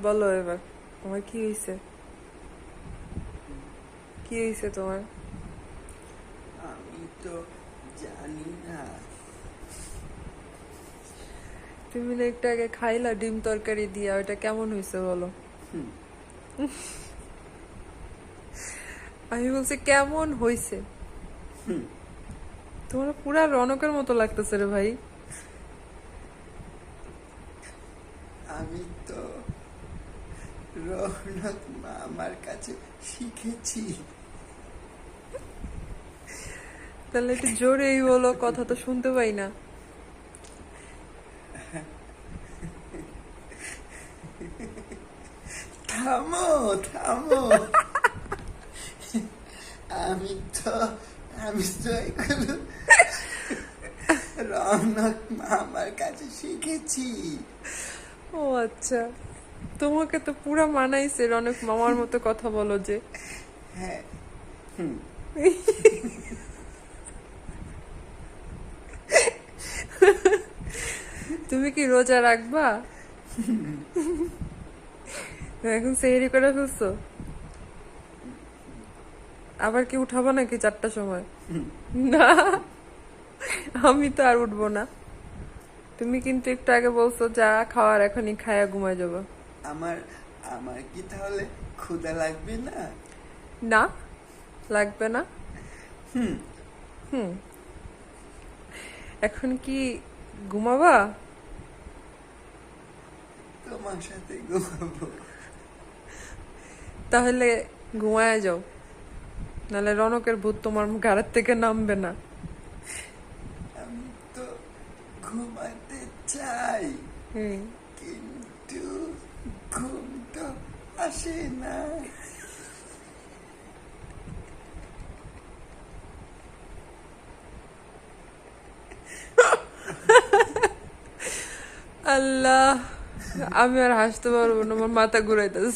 বলো এবার, তোমার কি হয়েছে? কি হয়েছে তোমার? আমি তো জানি না। তুমি না একটু আগে খাইলা ডিম তরকারি দিয়া, ওটা কেমন হয়েছে বলো? হুম, আমি বলছি কেমন হয়েছে। হুম, তোমার পুরা রনকের মতো লাগতেছে রে ভাই। আমি তো রৌনক মামার কাছে শিখেছি। তাহলে একটু জোরেই বলো, কথা তো শুনতে পাই না। থামো, থামো। আমি তো আমি তো এগুলো রৌনক মামার কাছে শিখেছি। ও আচ্ছা, তোমাকে তো পুরা মানাইছে রনক মামার মতো কথা বলো যে। হ্যাঁ, হুম, তুমি কি রোজা রাখবা? এখন সেহরি করে ফেলছো? আবার কি উঠাবো নাকি 4টার সময়? না, আমি তো আর উঠবো না। তুমি কিন্তু একটু আগে বলছো যা খাওয়ার এখনই খায়া ঘুমায় যাবো। আমার আমার কি তাহলে ক্ষুধা লাগবে না? না, লাগবে না। হুম, হুম, এখন কি ঘুমাবা? তোমার সাথে ঘুমাবো। তাহলে ঘুমায় যাও, নাহলে রনকের ভূত তোমার ঘাড়ের থেকে নামবে না। আমি তো ঘুমাতে চাই, হুম, কিন্তু ঘুম তো আসে না। আল্লাহ, আমি আর হাসতে পারবো না, আমার মাথা ঘুরাইতেছে।